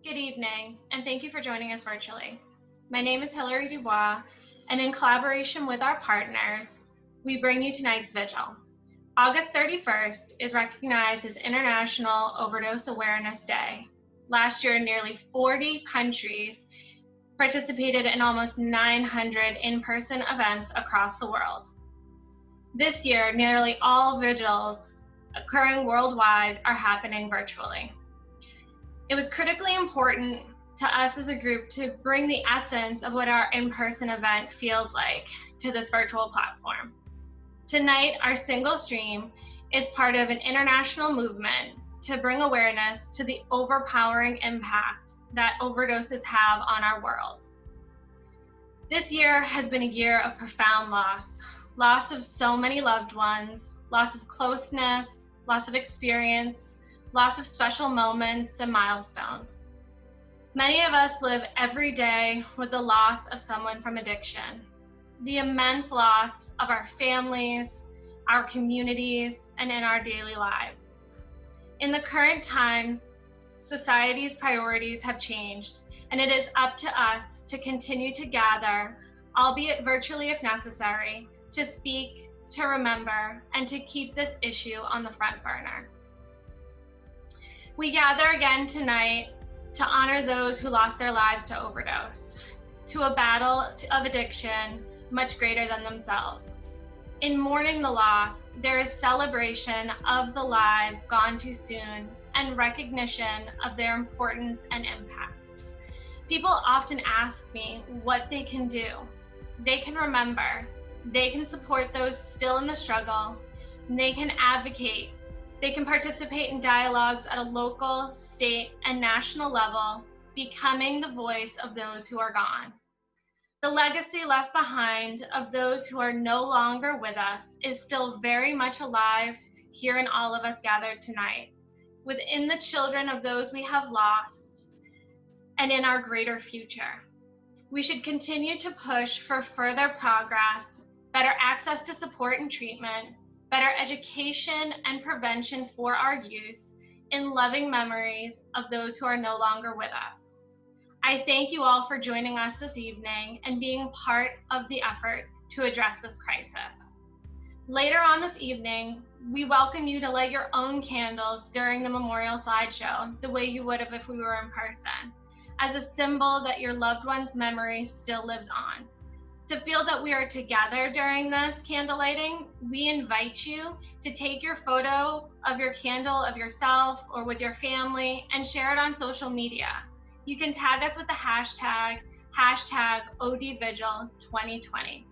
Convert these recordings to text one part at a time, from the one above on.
Good evening, and thank you for joining us virtually. My name is Hilary Dubois, and in collaboration with our partners, we bring you tonight's vigil. August 31st is recognized as International Overdose Awareness Day. Last year, nearly 40 countries participated in almost 900 in-person events across the world. This year, nearly all vigils occurring worldwide are happening virtually. It was critically important to us as a group to bring the essence of what our in-person event feels like to this virtual platform. Tonight, our single stream is part of an international movement to bring awareness to the overpowering impact that overdoses have on our worlds. This year has been a year of profound loss of so many loved ones, loss of closeness, loss of experience, loss of special moments and milestones. Many of us live every day with the loss of someone from addiction, the immense loss of our families, our communities, and in our daily lives. In the current times, society's priorities have changed, and it is up to us to continue to gather, albeit virtually if necessary, to speak, to remember, and to keep this issue on the front burner. We gather again tonight to honor those who lost their lives to overdose, to a battle of addiction much greater than themselves. In mourning the loss, there is celebration of the lives gone too soon and recognition of their importance and impact. People often ask me what they can do. They can remember, they can support those still in the struggle, and they can advocate. They can participate in dialogues at a local, state, and national level, becoming the voice of those who are gone. The legacy left behind of those who are no longer with us is still very much alive here in all of us gathered tonight, within the children of those we have lost, and in our greater future. We should continue to push for further progress, better access to support and treatment, better education and prevention for our youth, in loving memories of those who are no longer with us. I thank you all for joining us this evening and being part of the effort to address this crisis. Later on this evening, we welcome you to light your own candles during the memorial slideshow, the way you would have if we were in person, as a symbol that your loved one's memory still lives on. To feel that we are together during this candle lighting, we invite you to take your photo of your candle of yourself or with your family and share it on social media. You can tag us with the hashtag #ODVigil2020.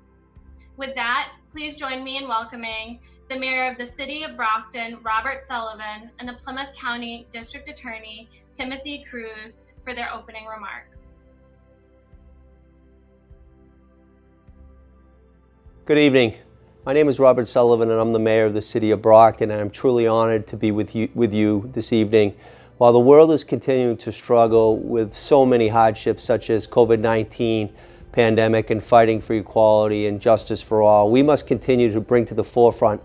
With that, please join me in welcoming the Mayor of the City of Brockton, Robert Sullivan, and the Plymouth County District Attorney, Timothy Cruz, for their opening remarks. Good evening. My name is Robert Sullivan and I'm the Mayor of the City of Brockton, and I'm truly honored to be with you this evening. While the world is continuing to struggle with so many hardships such as COVID-19 pandemic and fighting for equality and justice for all, we must continue to bring to the forefront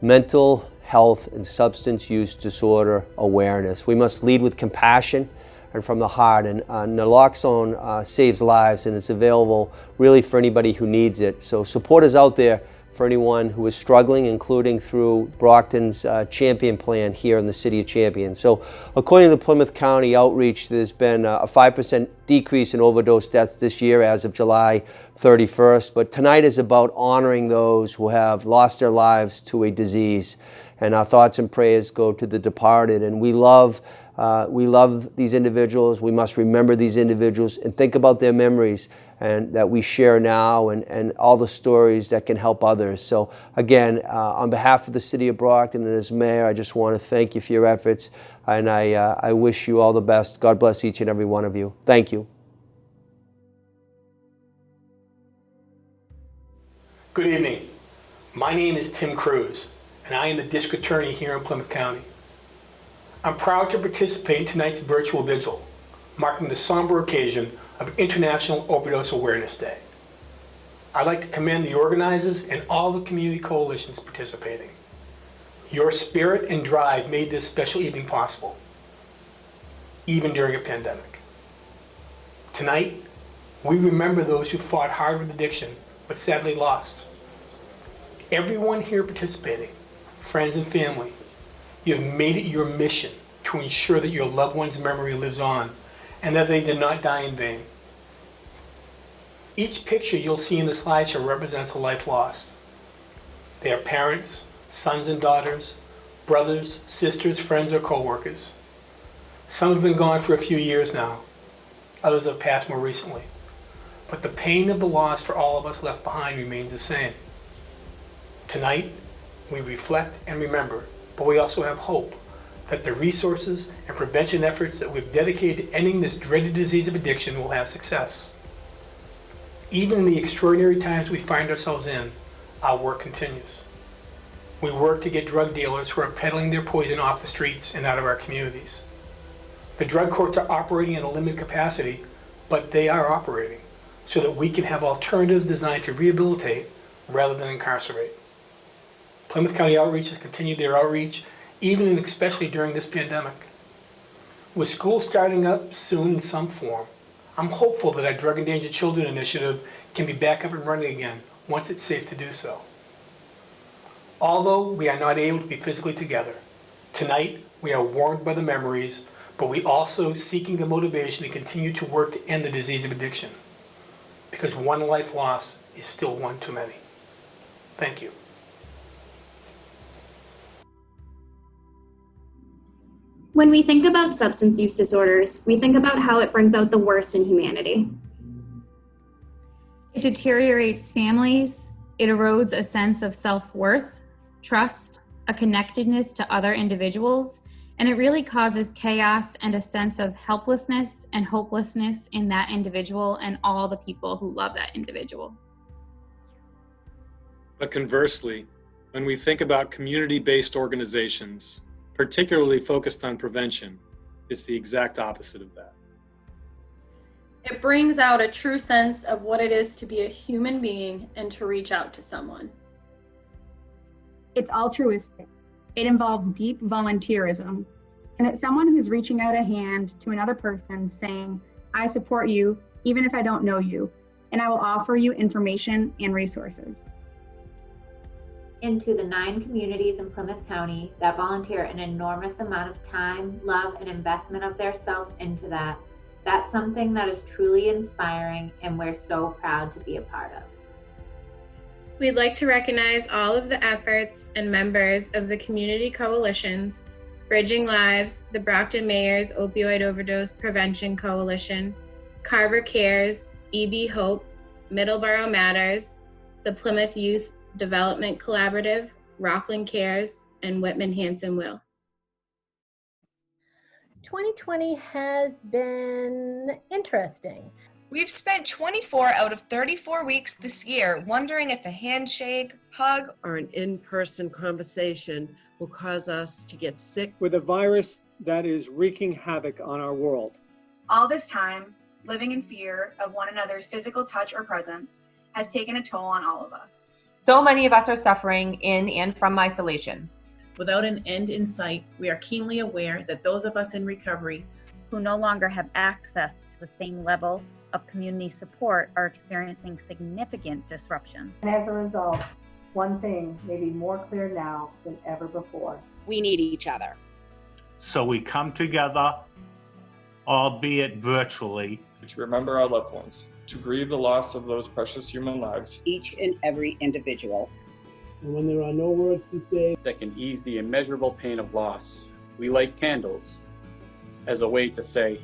mental health and substance use disorder awareness. We must lead with compassion and from the heart, and naloxone saves lives, and it's available really for anybody who needs it. So support is out there for anyone who is struggling, including through Brockton's Champion Plan here in the City of Champion. So according to the Plymouth County Outreach, there's been a 5% decrease in overdose deaths this year as of July 31st. But tonight is about honoring those who have lost their lives to a disease. And our thoughts and prayers go to the departed. And we love these individuals. We must remember these individuals and think about their memories and that we share now, and all the stories that can help others. So again, on behalf of the City of Brockton and as Mayor, I just want to thank you for your efforts, and I wish you all the best. God bless each and every one of you. Thank you. Good evening. My name is Tim Cruz, and I am the District Attorney here in Plymouth County. I'm proud to participate in tonight's virtual vigil, marking the somber occasion of International Overdose Awareness Day. I'd like to commend the organizers and all the community coalitions participating. Your spirit and drive made this special evening possible. even during a pandemic. Tonight, we remember those who fought hard with addiction, but sadly lost. Everyone here participating, friends and family, you have made it your mission to ensure that your loved one's memory lives on and that they did not die in vain. Each picture you'll see in the slideshow represents a life lost. They are parents, sons and daughters, brothers, sisters, friends, or co-workers. Some have been gone for a few years now. Others have passed more recently. But the pain of the loss for all of us left behind remains the same. Tonight, we reflect and remember, but we also have hope that the resources and prevention efforts that we've dedicated to ending this dreaded disease of addiction will have success. Even in the extraordinary times we find ourselves in, our work continues. We work to get drug dealers who are peddling their poison off the streets and out of our communities. The drug courts are operating in a limited capacity, but they are operating so that we can have alternatives designed to rehabilitate rather than incarcerate. Plymouth County Outreach has continued their outreach, even and especially during this pandemic. With schools starting up soon in some form, I'm hopeful that our Drug Endangered Children initiative can be back up and running again once it's safe to do so. Although we are not able to be physically together, tonight we are warmed by the memories, but we also seeking the motivation to continue to work to end the disease of addiction. Because one life lost is still one too many. Thank you. When we think about substance use disorders, we think about how it brings out the worst in humanity. It deteriorates families, it erodes a sense of self-worth, trust, a connectedness to other individuals, and it really causes chaos and a sense of helplessness and hopelessness in that individual and all the people who love that individual. But conversely, when we think about community-based organizations, particularly focused on prevention, it's the exact opposite of that. It brings out a true sense of what it is to be a human being and to reach out to someone. It's altruistic. It involves deep volunteerism. And it's someone who's reaching out a hand to another person saying, I support you, even if I don't know you, and I will offer you information and resources. Into the 9 communities in Plymouth County that volunteer an enormous amount of time, love, and investment of themselves into that. That's something that is truly inspiring and we're so proud to be a part of. We'd like to recognize all of the efforts and members of the community coalitions, Bridging Lives, the Brockton Mayor's Opioid Overdose Prevention Coalition, Carver Cares, EB Hope, Middleborough Matters, the Plymouth Youth Development Collaborative, Rockland Cares, and Whitman Hanson Will. 2020 has been interesting. We've spent 24 out of 34 weeks this year wondering if a handshake, hug, or an in-person conversation will cause us to get sick. With a virus that is wreaking havoc on our world. All this time, living in fear of one another's physical touch or presence has taken a toll on all of us. So many of us are suffering in and from isolation. Without an end in sight, we are keenly aware that those of us in recovery who no longer have access to the same level of community support are experiencing significant disruption. And as a result, one thing may be more clear now than ever before. We need each other. So we come together, albeit virtually, to remember our loved ones, to grieve the loss of those precious human lives. Each and every individual. And when there are no words to say that can ease the immeasurable pain of loss, we light candles as a way to say,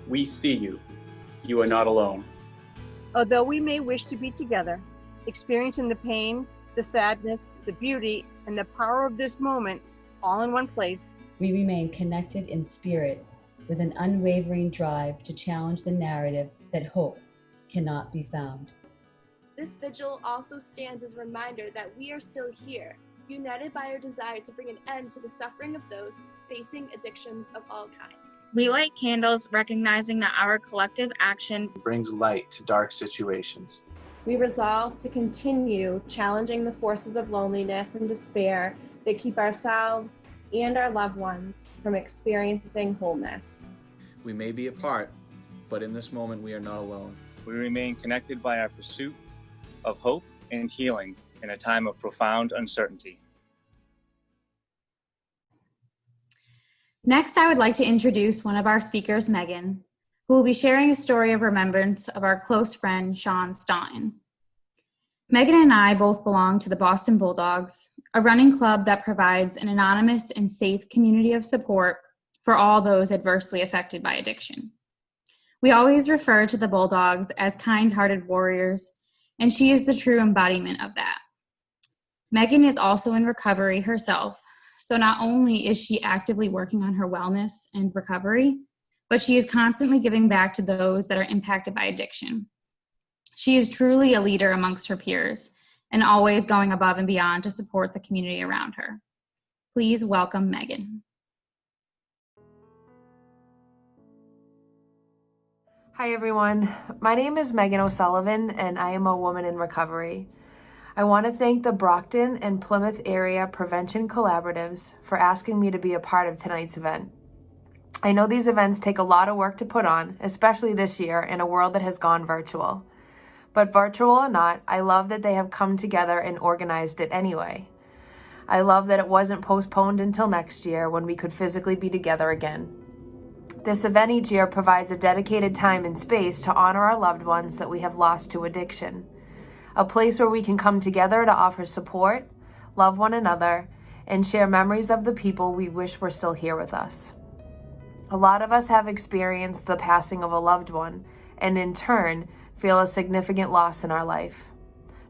we see you. You are not alone. Although we may wish to be together, experiencing the pain, the sadness, the beauty, and the power of this moment all in one place, we remain connected in spirit with an unwavering drive to challenge the narrative that hope cannot be found. This vigil also stands as a reminder that we are still here, united by our desire to bring an end to the suffering of those facing addictions of all kinds. We light candles, recognizing that our collective action brings light to dark situations. We resolve to continue challenging the forces of loneliness and despair that keep ourselves and our loved ones from experiencing wholeness. We may be apart, but in this moment we are not alone. We remain connected by our pursuit of hope and healing in a time of profound uncertainty. Next, I would like to introduce one of our speakers, Megan, who will be sharing a story of remembrance of our close friend, Sean Stein. Megan and I both belong to the Boston Bulldogs, a running club that provides an anonymous and safe community of support for all those adversely affected by addiction. We always refer to the Bulldogs as kind-hearted warriors, and she is the true embodiment of that. Megan is also in recovery herself, so not only is she actively working on her wellness and recovery, but she is constantly giving back to those that are impacted by addiction. She is truly a leader amongst her peers and always going above and beyond to support the community around her. Please welcome Megan. Hi everyone, my name is Megan O'Sullivan and I am a woman in recovery. I want to thank the Brockton and Plymouth area prevention collaboratives for asking me to be a part of tonight's event. I know these events take a lot of work to put on, especially this year in a world that has gone virtual. But virtual or not, I love that they have come together and organized it anyway. I love that it wasn't postponed until next year when we could physically be together again. This event each year provides a dedicated time and space to honor our loved ones that we have lost to addiction. A place where we can come together to offer support, love one another, and share memories of the people we wish were still here with us. A lot of us have experienced the passing of a loved one, and in turn, feel a significant loss in our life.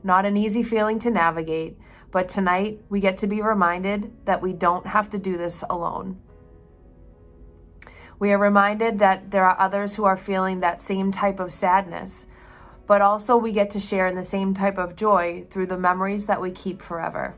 Not an easy feeling to navigate, but tonight we get to be reminded that we don't have to do this alone. We are reminded that there are others who are feeling that same type of sadness, but also we get to share in the same type of joy through the memories that we keep forever.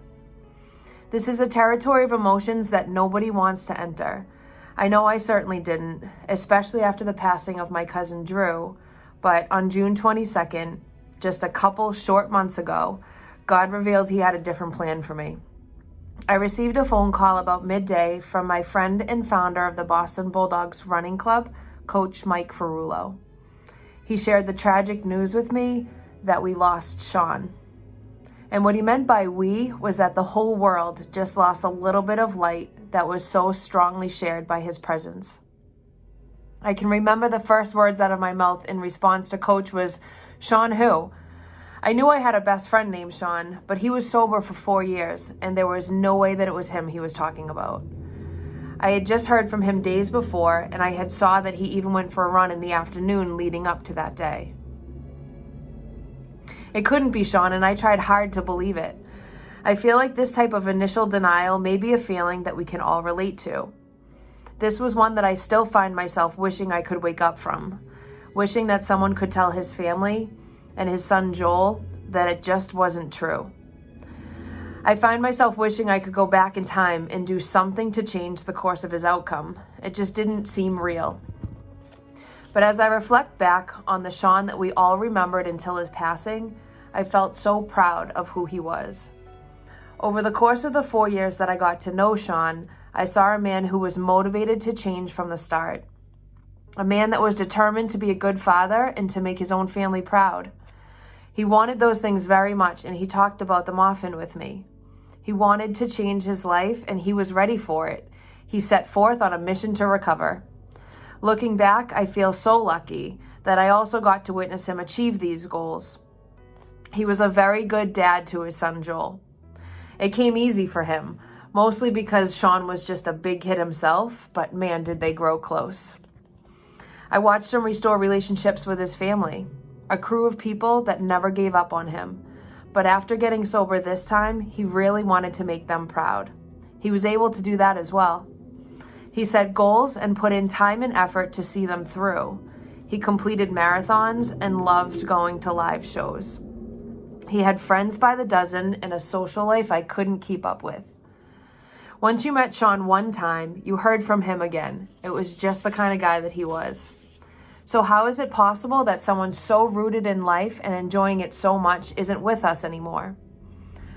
This is a territory of emotions that nobody wants to enter. I know I certainly didn't, especially after the passing of my cousin Drew, but on June 22nd, just a couple short months ago, God revealed he had a different plan for me. I received a phone call about midday from my friend and founder of the Boston Bulldogs running club, Coach Mike Ferrulo. He shared the tragic news with me that we lost Sean. And what he meant by we was that the whole world just lost a little bit of light that was so strongly shared by his presence. I can remember the first words out of my mouth in response to Coach was, "Sean who?" I knew I had a best friend named Sean, but he was sober for 4 years, and there was no way that it was him he was talking about. I had just heard from him days before, and I had saw that he even went for a run in the afternoon leading up to that day. It couldn't be Sean, and I tried hard to believe it. I feel like this type of initial denial may be a feeling that we can all relate to. This was one that I still find myself wishing I could wake up from, wishing that someone could tell his family and his son Joel that it just wasn't true. I find myself wishing I could go back in time and do something to change the course of his outcome. It just didn't seem real. But as I reflect back on the Sean that we all remembered until his passing, I felt so proud of who he was. Over the course of the 4 years that I got to know Sean, I saw a man who was motivated to change from the start. A man that was determined to be a good father and to make his own family proud. He wanted those things very much, and he talked about them often with me. He wanted to change his life, and he was ready for it. He set forth on a mission to recover. Looking back, I feel so lucky that I also got to witness him achieve these goals. He was a very good dad to his son Joel. It came easy for him, mostly because Sean was just a big kid himself, but man, did they grow close. I watched him restore relationships with his family. A crew of people that never gave up on him. But after getting sober this time, he really wanted to make them proud. He was able to do that as well. He set goals and put in time and effort to see them through. He completed marathons and loved going to live shows. He had friends by the dozen and a social life I couldn't keep up with. Once you met Sean one time, you heard from him again. It was just the kind of guy that he was. So how is it possible that someone so rooted in life and enjoying it so much isn't with us anymore?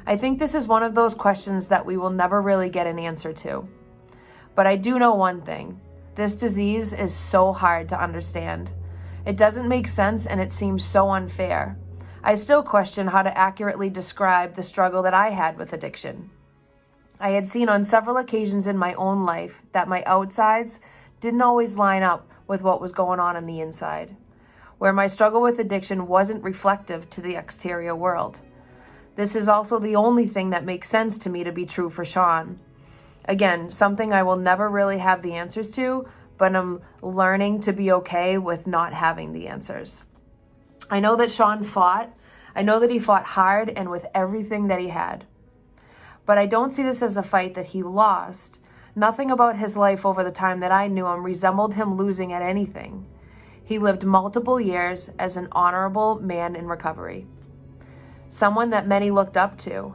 I think this is one of those questions that we will never really get an answer to. But I do know one thing. This disease is so hard to understand. It doesn't make sense and it seems so unfair. I still question how to accurately describe the struggle that I had with addiction. I had seen on several occasions in my own life that my outsides didn't always line up with what was going on the inside, where my struggle with addiction wasn't reflective to the exterior world. This is also the only thing that makes sense to me to be true for Sean. Again, something I will never really have the answers to, but I'm learning to be okay with not having the answers. I know that Sean fought. I know that he fought hard and with everything that he had. But I don't see this as a fight that he lost. Nothing about his life over the time that I knew him resembled him losing at anything. He lived multiple years as an honorable man in recovery. Someone that many looked up to.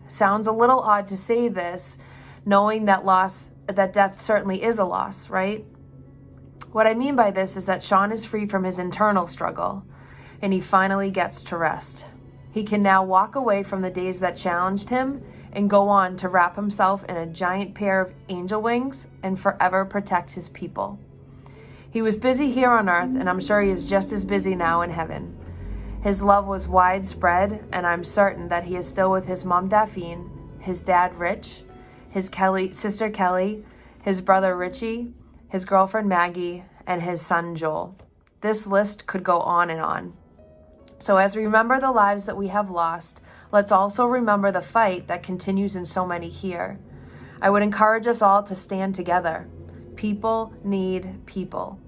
Sounds a little odd to say this, knowing that death certainly is a loss, right? What I mean by this is that Sean is free from his internal struggle, and he finally gets to rest. He can now walk away from the days that challenged him and go on to wrap himself in a giant pair of angel wings and forever protect his people. He was busy here on earth, and I'm sure he is just as busy now in heaven. His love was widespread, and I'm certain that he is still with his mom, Daphne, his dad, Rich, his sister Kelly, his brother Richie, his girlfriend Maggie, and his son Joel. This list could go on and on. So as we remember the lives that we have lost, let's also remember the fight that continues in so many here. I would encourage us all to stand together. People need people.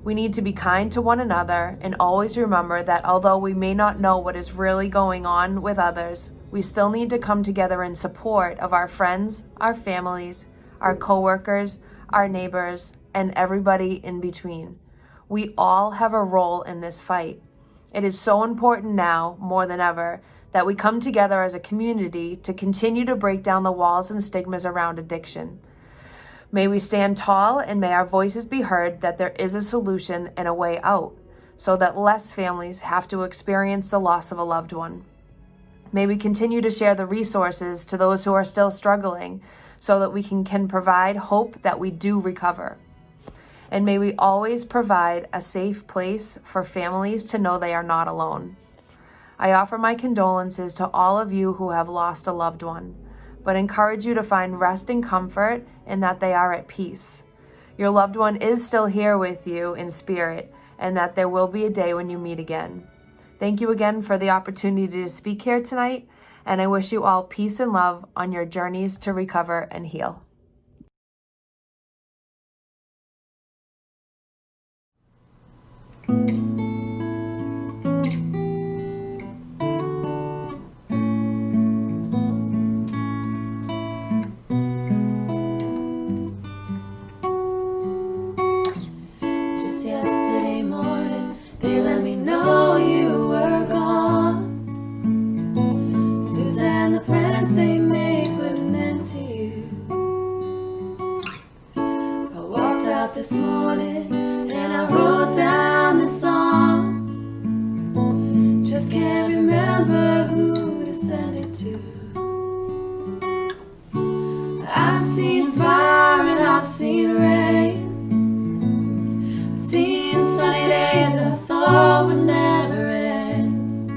We need to be kind to one another and always remember that although we may not know what is really going on with others, we still need to come together in support of our friends, our families, our coworkers, our neighbors, and everybody in between. We all have a role in this fight. It is so important now, more than ever, that we come together as a community to continue to break down the walls and stigmas around addiction. May we stand tall and may our voices be heard that there is a solution and a way out, so that less families have to experience the loss of a loved one. May we continue to share the resources to those who are still struggling so that we can provide hope that we do recover. And may we always provide a safe place for families to know they are not alone. I offer my condolences to all of you who have lost a loved one, but encourage you to find rest and comfort in that they are at peace. Your loved one is still here with you in spirit, and that there will be a day when you meet again. Thank you again for the opportunity to speak here tonight, and I wish you all peace and love on your journeys to recover and heal. Just yesterday morning, they let me know you were gone. Suzanne, the plans they made put an end to you. I walked out this morning and I wrote down this song. Just can't remember who to send it to. I've seen fire and I've seen rain. I've seen sunny days that I thought would never end.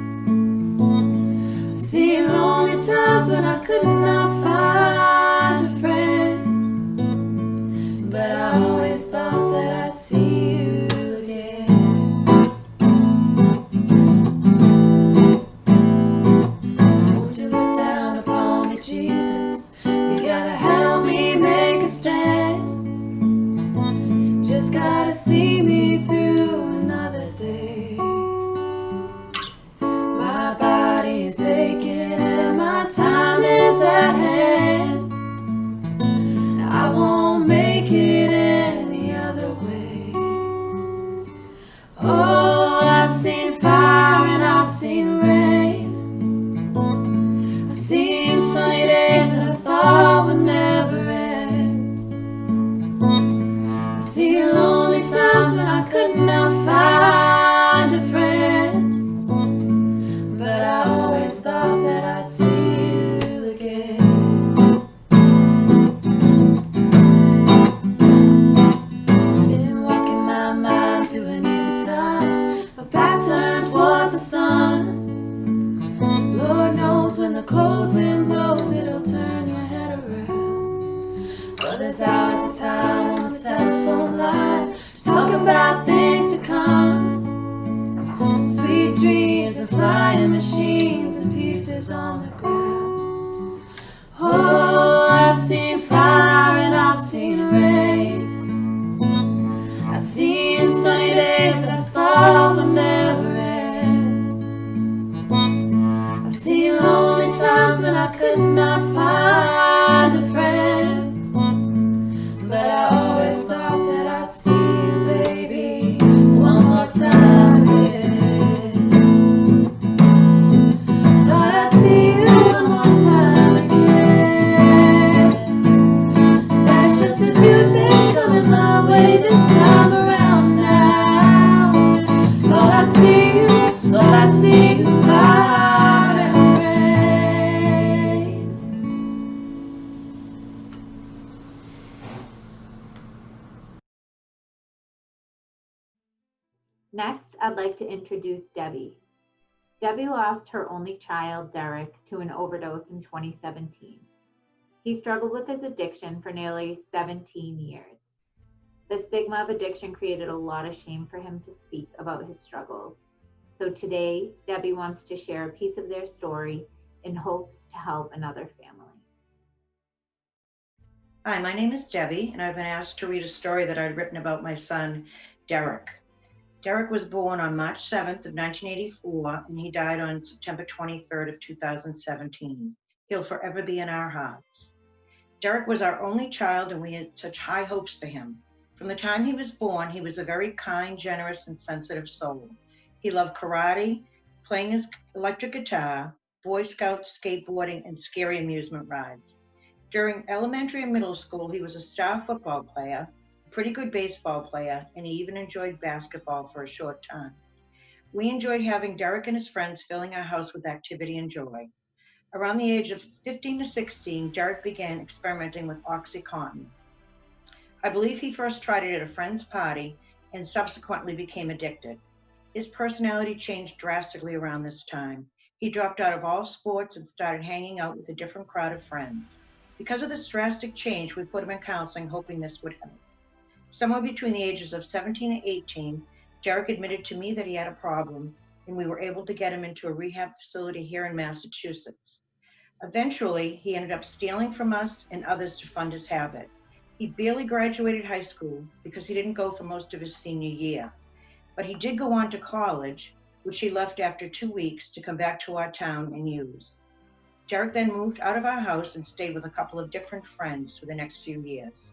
I've seen lonely times when I could not find a friend. But I always thought that I'd see you again. Won't you look down upon me, Jesus? You gotta help me make a stand. Just gotta see me through another day. My body's aching and my time is at hand. knows when the cold wind blows, it'll turn your head around. But there's hours of time on the telephone line, talking about things to come. Sweet dreams of flying machines and pieces on the ground. Oh, I've seen fire and I've seen rain. I've seen sunny days that I thought would never end. I've seen lonely times when I could not find a friend. But I always thought that I'd see you, baby, one more time, yeah. Thought I'd see you one more time again. There's just a few things coming my way this time around now. Thought I'd see you, fire and rain. Next, I'd like to introduce Debbie. Debbie lost her only child, Derek, to an overdose in 2017. He struggled with his addiction for nearly 17 years. The stigma of addiction created a lot of shame for him to speak about his struggles. So today, Debbie wants to share a piece of their story in hopes to help another family. Hi, my name is Debbie, and I've been asked to read a story that I'd written about my son, Derek. Derek was born on March 7th of 1984, and he died on September 23rd of 2017. He'll forever be in our hearts. Derek was our only child, and we had such high hopes for him. From the time he was born, he was a very kind, generous, and sensitive soul. He loved karate, playing his electric guitar, Boy Scouts, skateboarding, and scary amusement rides. During elementary and middle school, he was a star football player, a pretty good baseball player, and he even enjoyed basketball for a short time. We enjoyed having Derek and his friends filling our house with activity and joy. Around the age of 15 to 16, Derek began experimenting with OxyContin. I believe he first tried it at a friend's party and subsequently became addicted. His personality changed drastically around this time. He dropped out of all sports and started hanging out with a different crowd of friends. Because of this drastic change, we put him in counseling, hoping this would help. Somewhere between the ages of 17 and 18, Derek admitted to me that he had a problem, and we were able to get him into a rehab facility here in Massachusetts. Eventually, he ended up stealing from us and others to fund his habit. He barely graduated high school because he didn't go for most of his senior year. But he did go on to college, which he left after 2 weeks to come back to our town and use. Derek then moved out of our house and stayed with a couple of different friends for the next few years.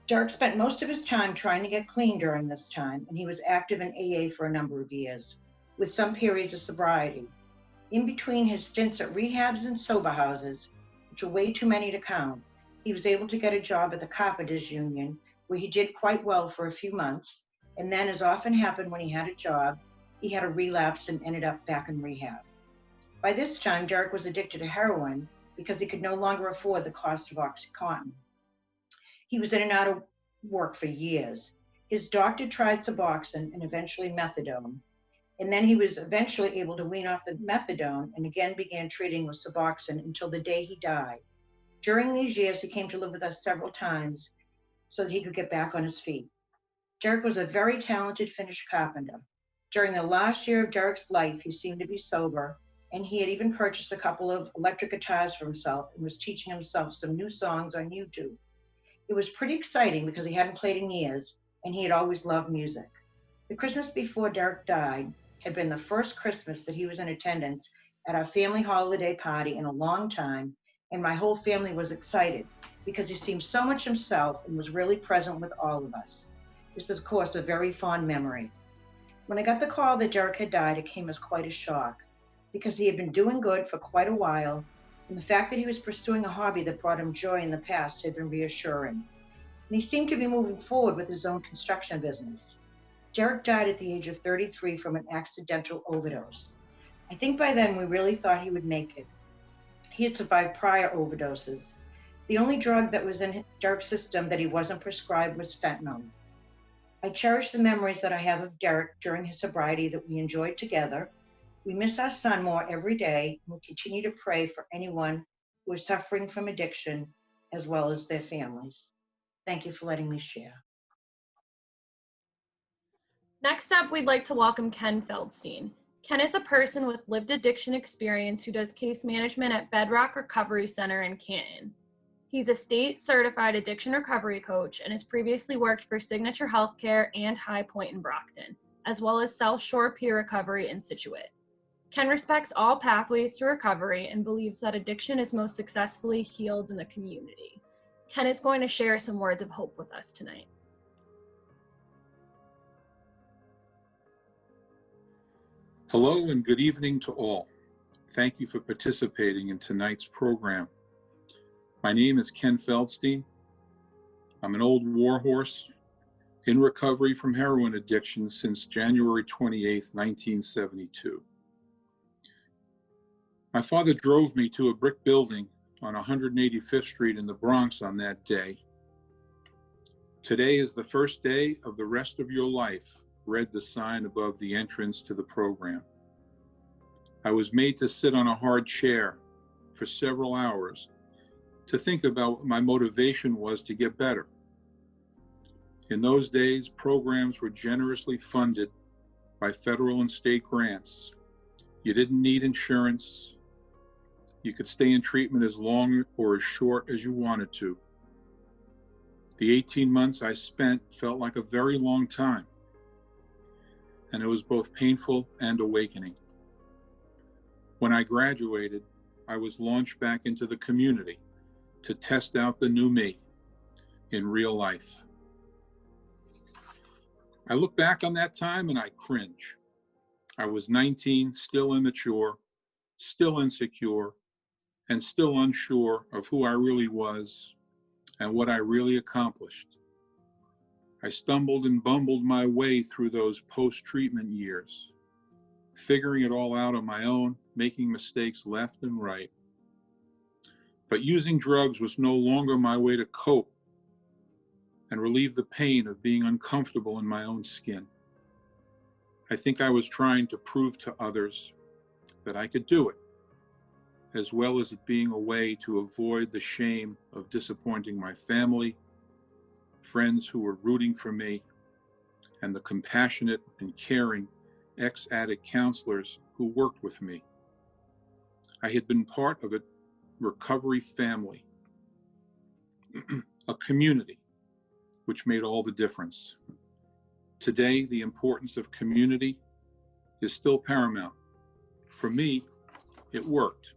Derek spent most of his time trying to get clean during this time, and he was active in AA for a number of years, with some periods of sobriety. In between his stints at rehabs and sober houses, which are way too many to count, he was able to get a job at the Carpenters Union, where he did quite well for a few months, and then, as often happened when he had a job, he had a relapse and ended up back in rehab. By this time, Derek was addicted to heroin because he could no longer afford the cost of OxyContin. He was in and out of work for years. His doctor tried Suboxone and eventually methadone, and then he was eventually able to wean off the methadone and again began treating with Suboxone until the day he died. During these years, he came to live with us several times so that he could get back on his feet. Derek was a very talented Finnish carpenter. During the last year of Derek's life, he seemed to be sober, and he had even purchased a couple of electric guitars for himself and was teaching himself some new songs on YouTube. It was pretty exciting because he hadn't played in years, and he had always loved music. The Christmas before Derek died had been the first Christmas that he was in attendance at our family holiday party in a long time, and my whole family was excited because he seemed so much himself and was really present with all of us. This is, of course, a very fond memory. When I got the call that Derek had died, it came as quite a shock because he had been doing good for quite a while, and the fact that he was pursuing a hobby that brought him joy in the past had been reassuring. And he seemed to be moving forward with his own construction business. Derek died at the age of 33 from an accidental overdose. I think by then we really thought he would make it. He had survived prior overdoses. The only drug that was in Derek's system that he wasn't prescribed was fentanyl. I cherish the memories that I have of Derek during his sobriety that we enjoyed together. We miss our son more every day, and we continue to pray for anyone who is suffering from addiction, as well as their families. Thank you for letting me share. Next up, we'd like to welcome Ken Feldstein. Ken is a person with lived addiction experience who does case management at Bedrock Recovery Center in Canton. He's a state-certified addiction recovery coach and has previously worked for Signature Healthcare and High Point in Brockton, as well as South Shore Peer Recovery in Scituate. Ken respects all pathways to recovery and believes that addiction is most successfully healed in the community. Ken is going to share some words of hope with us tonight. Hello and good evening to all. Thank you for participating in tonight's program. My name is Ken Feldstein. I'm an old warhorse in recovery from heroin addiction since January 28, 1972. My father drove me to a brick building on 185th Street in the Bronx on that day. Today is the first day of the rest of your life, read the sign above the entrance to the program. I was made to sit on a hard chair for several hours to think about what my motivation was to get better. In those days, programs were generously funded by federal and state grants. You didn't need insurance. You could stay in treatment as long or as short as you wanted to. The 18 months I spent felt like a very long time, and it was both painful and awakening. When I graduated, I was launched back into the community to test out the new me in real life. I look back on that time and I cringe. I was 19, still immature, still insecure, and still unsure of who I really was and what I really accomplished. I stumbled and bumbled my way through those post-treatment years, figuring it all out on my own, making mistakes left and right. But using drugs was no longer my way to cope and relieve the pain of being uncomfortable in my own skin. I think I was trying to prove to others that I could do it, as well as it being a way to avoid the shame of disappointing my family, friends who were rooting for me, and the compassionate and caring ex-addict counselors who worked with me. I had been part of a recovery family, a community, which made all the difference. Today, the importance of community is still paramount. For me, it worked.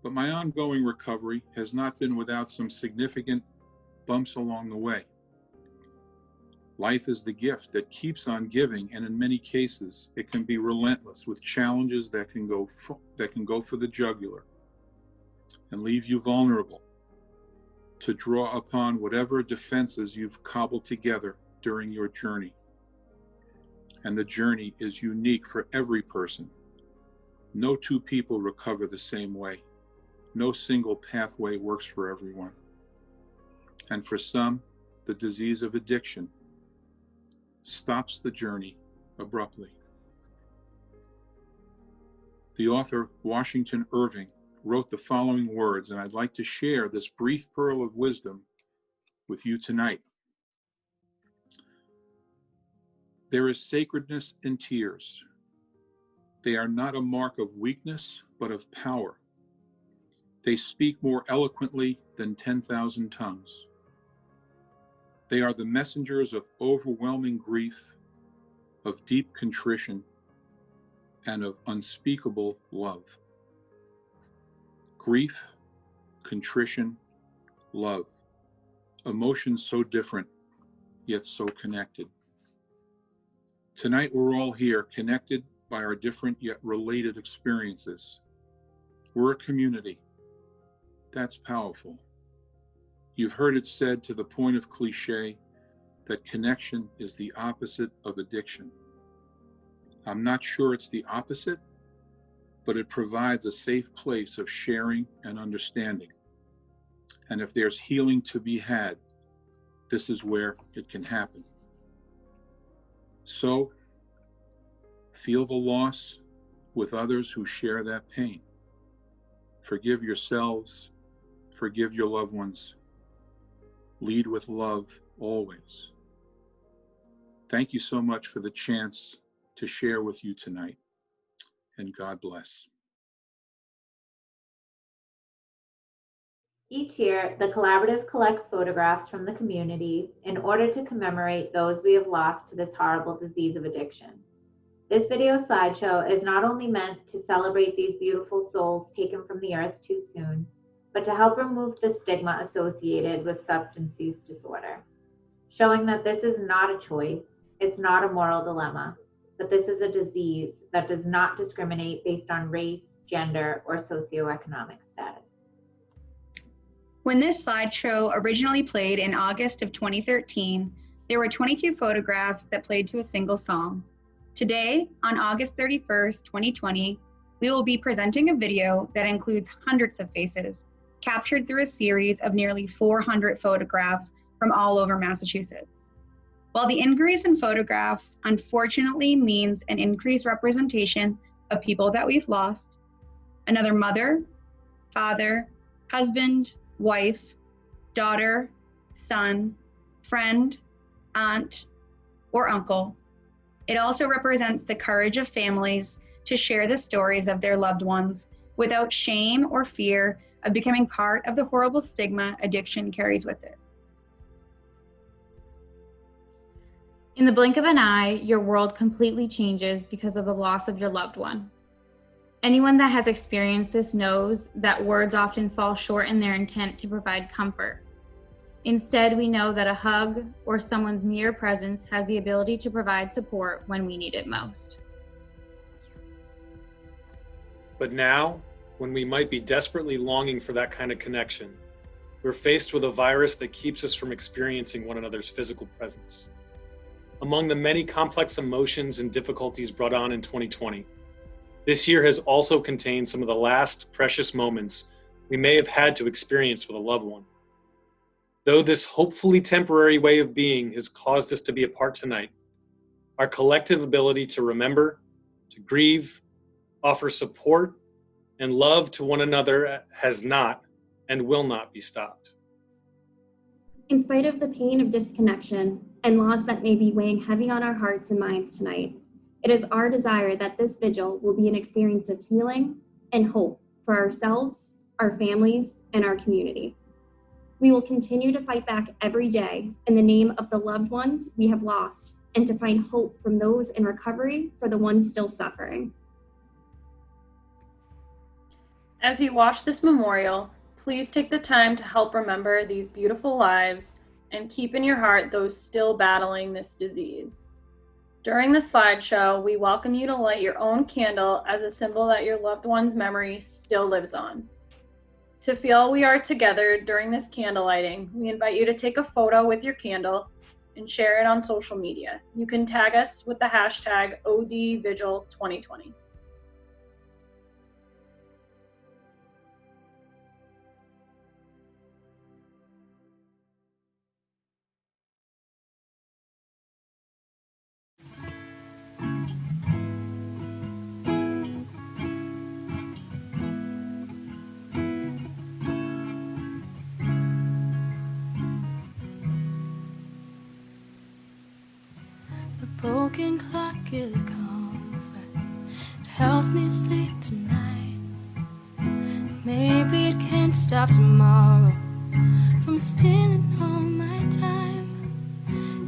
But my ongoing recovery has not been without some significant bumps along the way. Life is the gift that keeps on giving, and in many cases, it can be relentless with challenges that can go for the jugular and leave you vulnerable to draw upon whatever defenses you've cobbled together during your journey. And the journey is unique for every person. No two people recover the same way. No single pathway works for everyone. And for some, the disease of addiction stops the journey abruptly. The author, Washington Irving, wrote the following words, and I'd like to share this brief pearl of wisdom with you tonight. There is sacredness in tears. They are not a mark of weakness, but of power. They speak more eloquently than 10,000 tongues. They are the messengers of overwhelming grief, of deep contrition, and of unspeakable love. Grief, contrition, love. Emotions so different, yet so connected. Tonight we're all here, connected by our different yet related experiences. We're a community. That's powerful. You've heard it said to the point of cliche that connection is the opposite of addiction. I'm not sure it's the opposite, but it provides a safe place of sharing and understanding. And if there's healing to be had, this is where it can happen. So, feel the loss, with others who share that pain. Forgive yourselves, forgive your loved ones. Lead with love always. Thank you so much for the chance to share with you tonight, and God bless. Each year, the collaborative collects photographs from the community in order to commemorate those we have lost to this horrible disease of addiction. This video slideshow is not only meant to celebrate these beautiful souls taken from the earth too soon, but to help remove the stigma associated with substance use disorder, showing that this is not a choice, it's not a moral dilemma, but this is a disease that does not discriminate based on race, gender, or socioeconomic status. When this slideshow originally played in August of 2013, there were 22 photographs that played to a single song. Today, on August 31st, 2020, we will be presenting a video that includes hundreds of faces, captured through a series of nearly 400 photographs from all over Massachusetts. While the increase in photographs unfortunately means an increased representation of people that we've lost, another mother, father, husband, wife, daughter, son, friend, aunt, or uncle, it also represents the courage of families to share the stories of their loved ones without shame or fear of becoming part of the horrible stigma addiction carries with it. In the blink of an eye, your world completely changes because of the loss of your loved one. Anyone that has experienced this knows that words often fall short in their intent to provide comfort. Instead, we know that a hug or someone's mere presence has the ability to provide support when we need it most. But now, when we might be desperately longing for that kind of connection, we're faced with a virus that keeps us from experiencing one another's physical presence. Among the many complex emotions and difficulties brought on in 2020, this year has also contained some of the last precious moments we may have had to experience with a loved one. Though this hopefully temporary way of being has caused us to be apart tonight, our collective ability to remember, to grieve, offer support, and love to one another has not and will not be stopped. In spite of the pain of disconnection and loss that may be weighing heavy on our hearts and minds tonight, it is our desire that this vigil will be an experience of healing and hope for ourselves, our families, and our community. We will continue to fight back every day in the name of the loved ones we have lost and to find hope from those in recovery for the ones still suffering. As you watch this memorial, please take the time to help remember these beautiful lives and keep in your heart those still battling this disease. During the slideshow, we welcome you to light your own candle as a symbol that your loved one's memory still lives on. To feel we are together during this candle lighting, we invite you to take a photo with your candle and share it on social media. You can tag us with the hashtag ODVigil2020. Broken clock is a comfort. It helps me sleep tonight. Maybe it can't stop tomorrow from stealing all my time.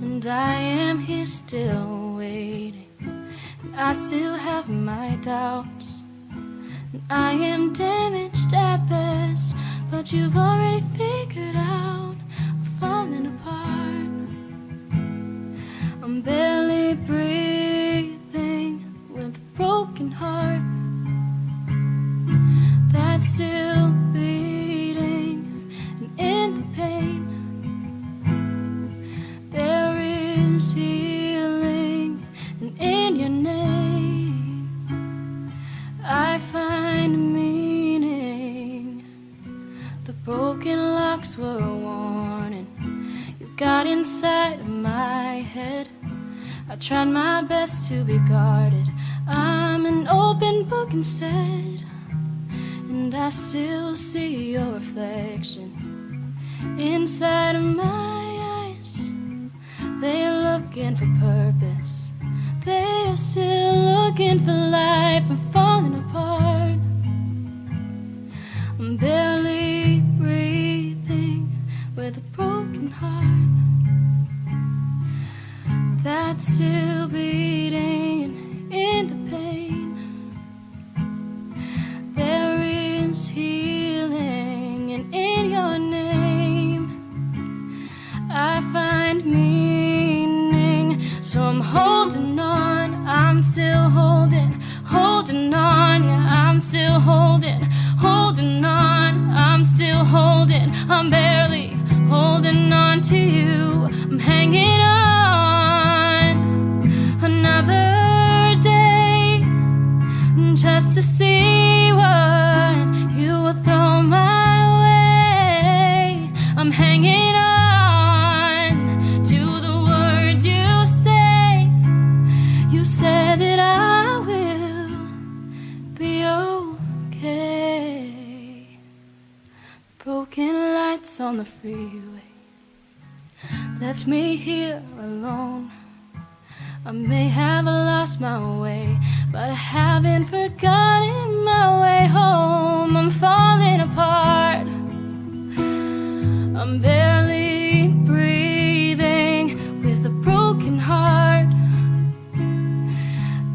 And I am here still waiting. And I still have my doubts. And I am damaged at best, but you've already figured out I'm falling apart. I'm barely breathing with a broken heart that's still beating, and in the pain there is healing, and in your name I find meaning. The broken locks were a warning. You got inside of my head. I tried my best to be guarded. I'm an open book instead, and I still see your reflection inside of my eyes. They're looking for purpose, they're still looking for life. I'm falling apart, I'm barely breathing with a broken heart that's still beating in the pain. There is healing, and in your name I find meaning. So I'm holding on, I'm still holding on, yeah, I'm still holding on, I'm still holding, I'm barely holding on to you. I'm hanging on another day just to see what you will throw my way. I'm hanging on to the words you say. You said that I will be okay. Broken lights on the freeway left me here alone. I may have lost my way, but I haven't forgotten my way home. I'm falling apart, I'm barely breathing with a broken heart,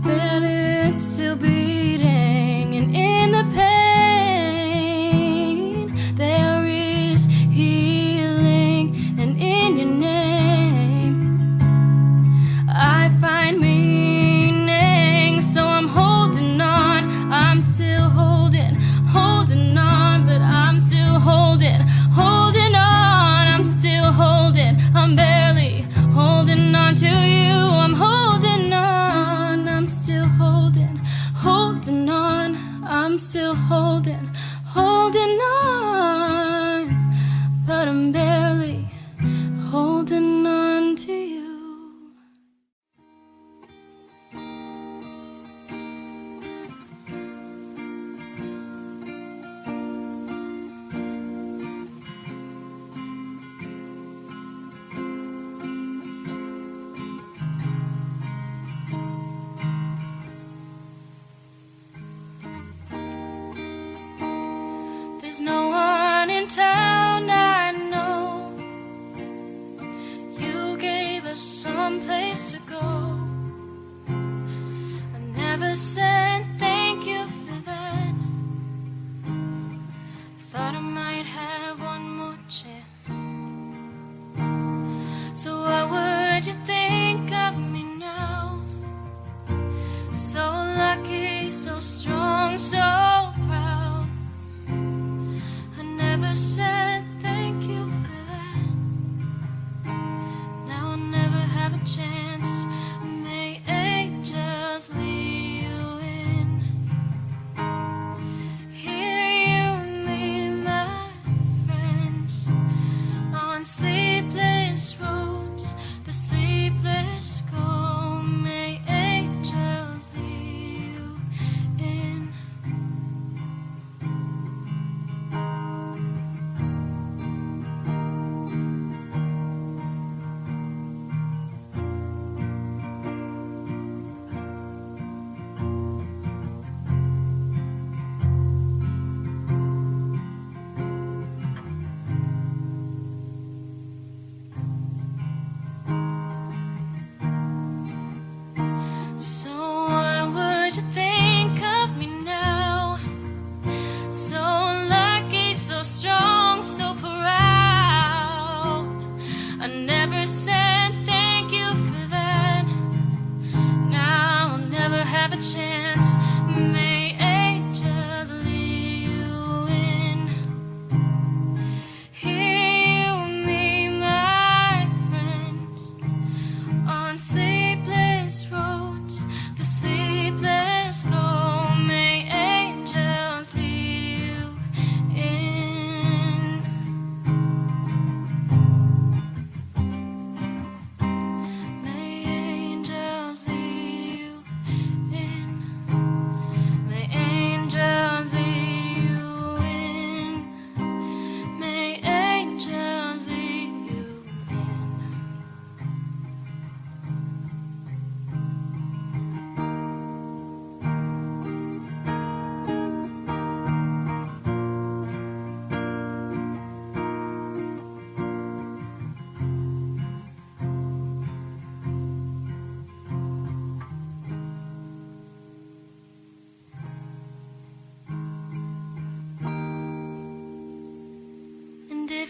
but it's still beating, and in the pain there is healing, and in your name I find meaning. So I'm holding on, I'm still holding on, but I'm still holding on, I'm still holding, I'm barely holding on to you. I'm holding on, I'm still holding on, I'm still holding on, but I'm barely holding on to you. There's no one in town I know. You gave us some place to go. I never said thank you for that. Thought I might have one more chance. So what would you think of me now? So lucky, so strong, so proud. I never said thank you for that. Now I'll never have a chance.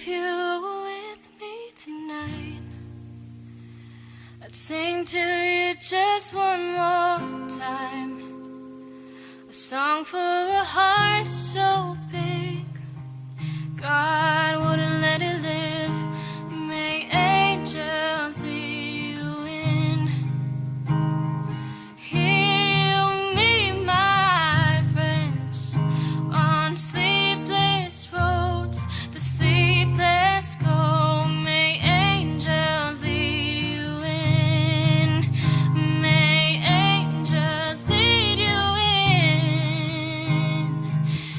you with me tonight, I'd sing to you just one more time, a song for a heart so big God wouldn't let it live. May angels lead you in. Hear you, me, my friends, on sleepless roads, the sleepless go. May angels lead you in. May angels lead you in.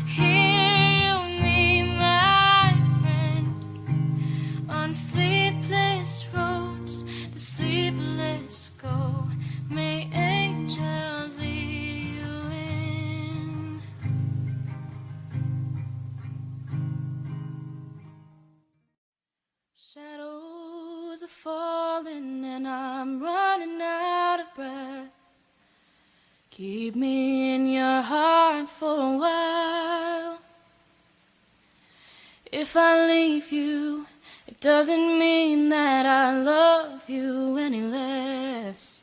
Hear you, me, my friend, on sleepless roads, the sleepless go. May angels lead you in. Shadows are falling and I'm running out of breath. Keep me in your heart for a while. If I leave you, it doesn't mean that I love you any less.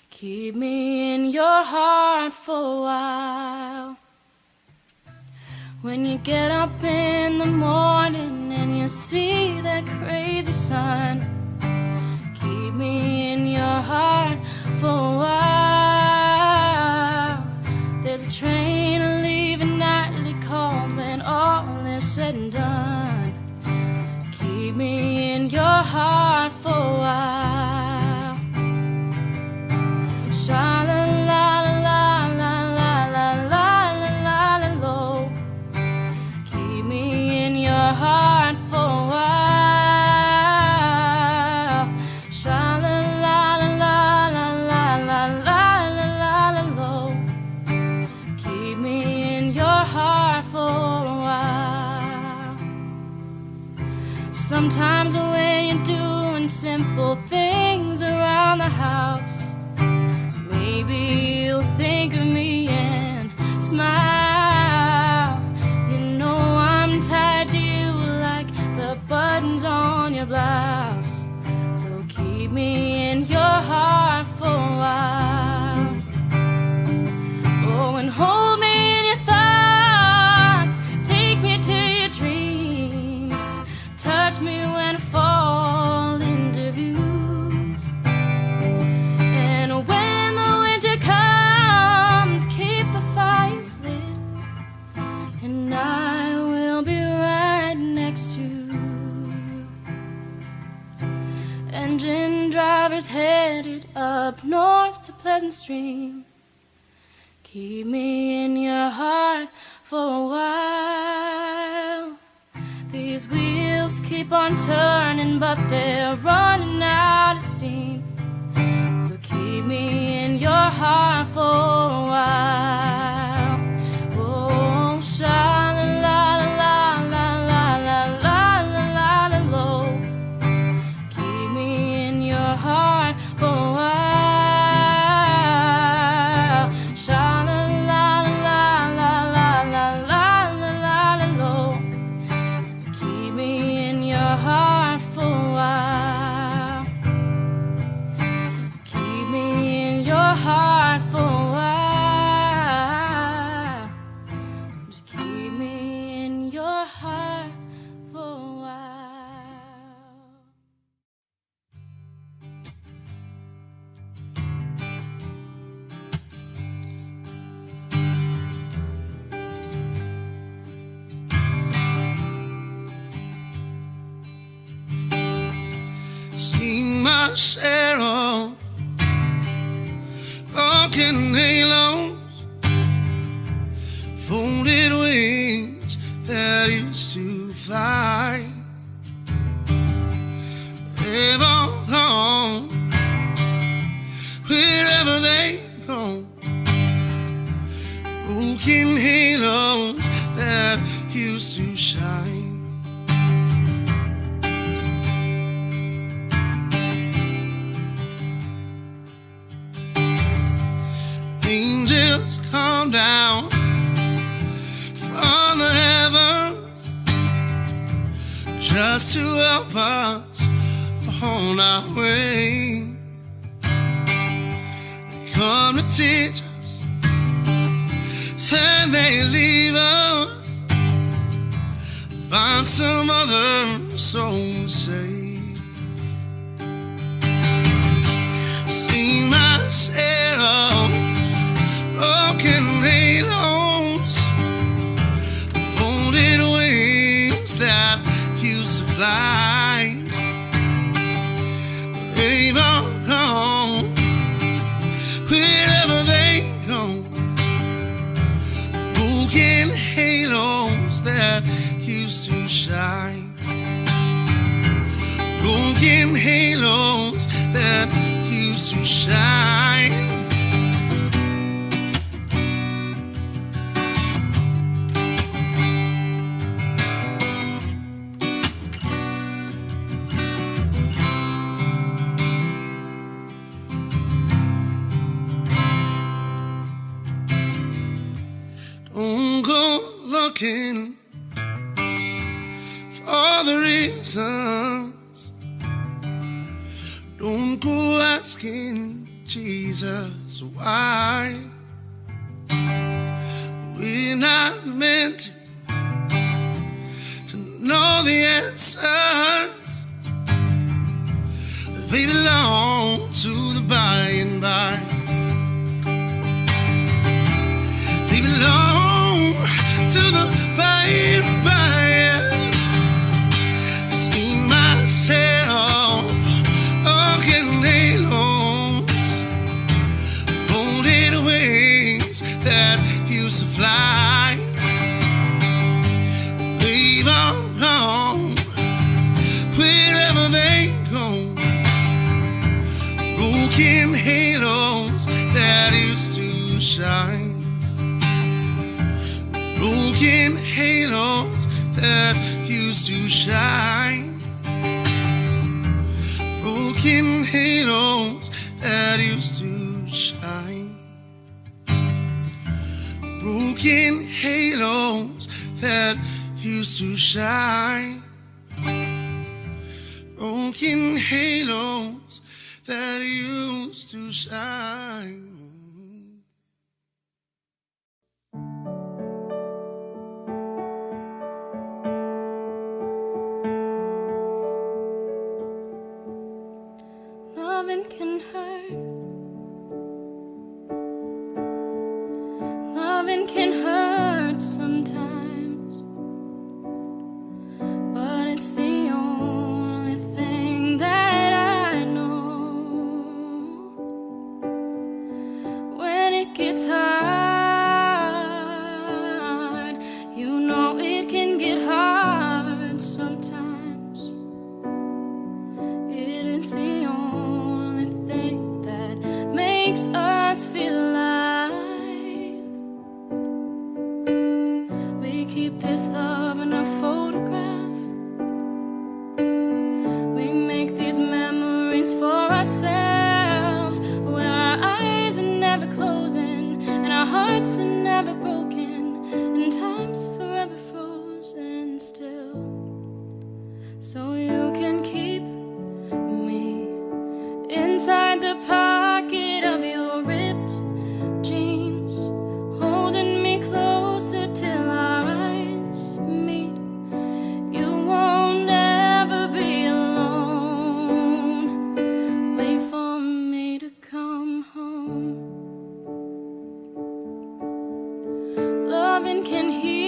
Keep me in your heart for a while. When you get up in the morning and you see that crazy sun, keep me in your heart for a while. There's a train leaving nightly called when all is said and done. Keep me in your heart for a while. Sha-la-la-la-la-la-la-la-la-la-la-lo. Keep me in your heart for a while. Sha-la-la-la-la-la-la-la-la-la-lo. Keep me in your heart for a while. Sometimes when you're doing simple things around the house, maybe you'll think of me and smile. You know I'm tied to you like the buttons on your blouse. So keep me in your heart for a while. Oh, and hold me in your thoughts. Take me to your dreams. Touch me when I fall into view. And when the winter comes, keep the fires lit, and I will be right next to you. Engine drivers headed up north to Pleasant Stream. Keep me in your heart for a while. These wheels keep on turning, but they're running out of steam. So keep me in your heart for a while. Oh, sha-la-la-la-la-la-la-la-la-la-lo. Keep me in your heart for a while. Sha-la-la-la-la-la-la-la-la-lo. Keep me in your heart for a while. Keep me in your heart for a while. Just keep me in your heart for a while. Seen my share of broken halos, folded wings that used to fly. They've all gone wherever they go. Broken halos that used to shine. Angels come down from the heavens, just to help us on our way. They come to teach us, then they leave us, find some other soul safe. See myself, broken halos, folded wings that used to fly. They've all gone, wherever they go. Broken halos that used to shine. Broken halos that used to shine. Don't go looking for the reasons. Don't go asking Jesus why. We're not meant to know the answers. They belong to the by and by. They belong to the by and by. See myself, broken halos, folded wings that used to fly. They've all gone, wherever they go. Broken halos that used to shine. Broken halos that used to shine. Broken halos that used to shine. Broken halos that used to shine. Broken halos that used to shine. Loving can hurt. Loving can hurt sometimes, but it's the only thing that I know. When it gets hard, you know it can get hard sometimes. It is the only thing that makes us feel alive. We keep this love in a photograph. We make these memories for ourselves, where our eyes are never closing and our hearts are never broken, and time's forever frozen still. So you can keep me inside the pocket of your ripped jeans, holding me closer till our eyes meet. You won't ever be alone. Wait for me to come home. Loving can heal.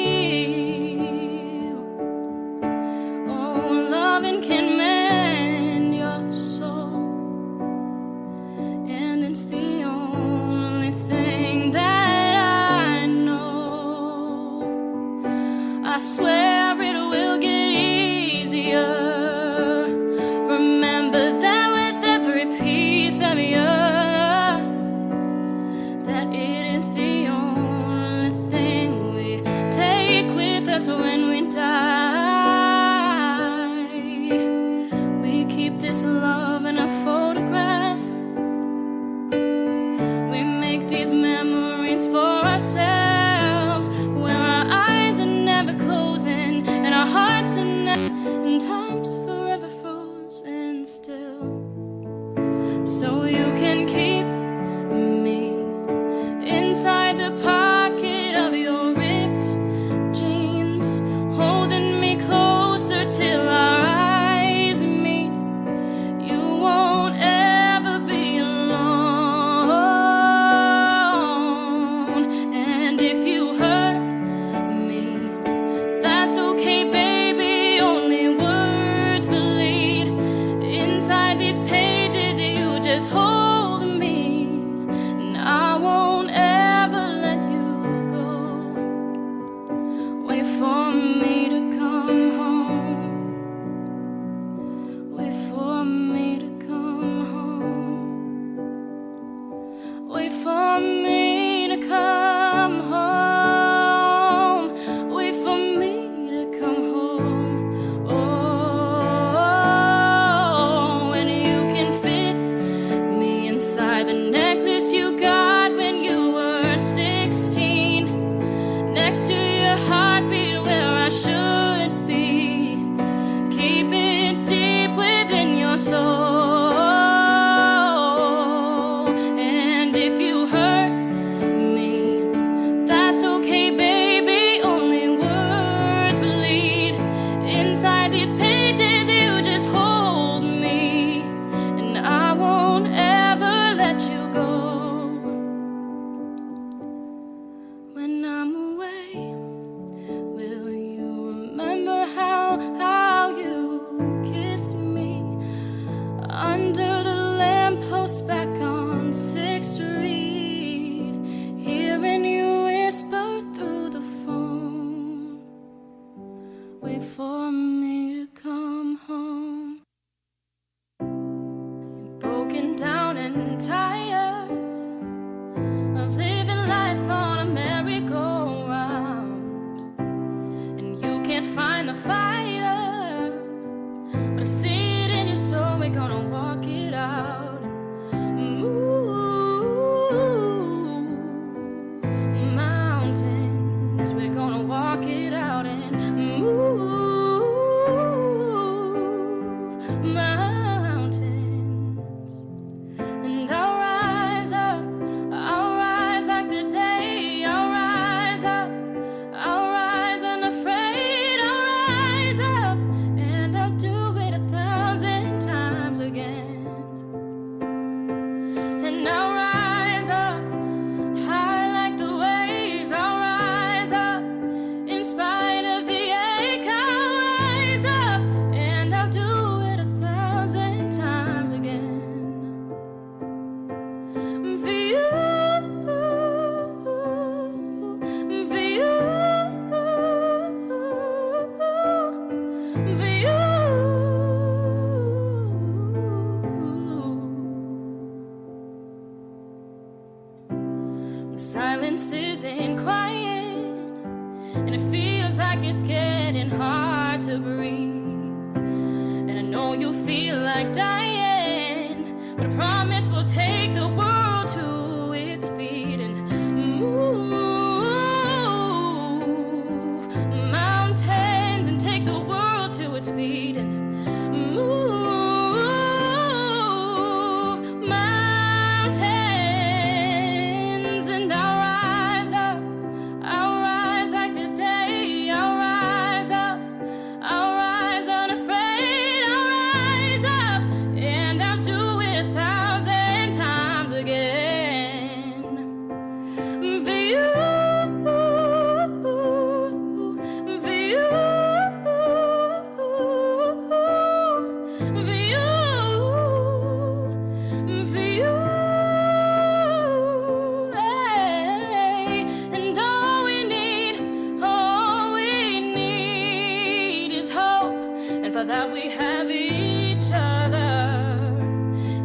Oh, loving can mend your soul. And it's the only thing that I know. I swear it will get easier. Remember that with every piece of you, that it is the only thing we take with us when we die. We keep this love in a photograph. We make these memories for ourselves, where our eyes are never closing and our hearts are never in time. wait for me to come home. You're broken down and tired of living life on a merry-go-round, and you can't find the fighter, but I see it in your soul. We're gonna walk it out and move mountains. We're gonna walk it out and move mountains. And I'll rise up, I'll rise like the day. I'll rise up, I'll rise unafraid. I'll rise up, and I'll do it 1,000 times again. And I'll rise up, high like the waves. I'll rise up, in spite of the ache. I'll rise up, and I'll do it 1,000 times again. For you, for you, for you. The silence isn't quiet, and it feels like it's getting hard to breathe. And I know you feel like dying, but I promise we'll take the world to its feet and move mountains, and take the world to its feet and move mountains. And I'll rise up, I'll rise like the day. I'll rise up, I'll rise unafraid. I'll rise up, and I'll do it 1,000 times again. For you, for you, for you, for you. Hey. And all we need is hope. And for that we have each other.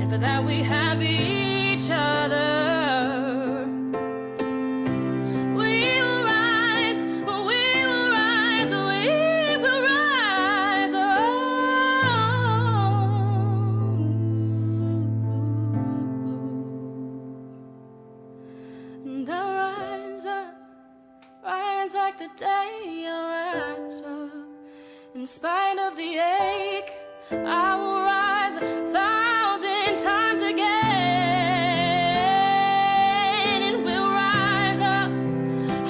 And for that we have each other. We will rise, we will rise, we will rise. And I'll rise up, rise like the day. I'll rise up, in spite of the ache. I will rise 1,000 times again, and we'll rise up,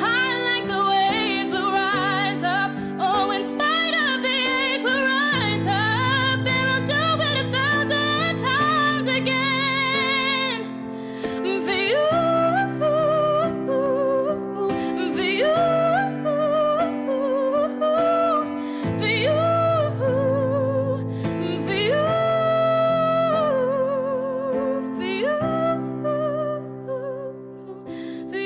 high like the waves. We'll rise up, oh, in spite of the ache. We'll rise up, and we'll do it 1,000 times again. For you, for you, for you, for you, for you, for you, for you.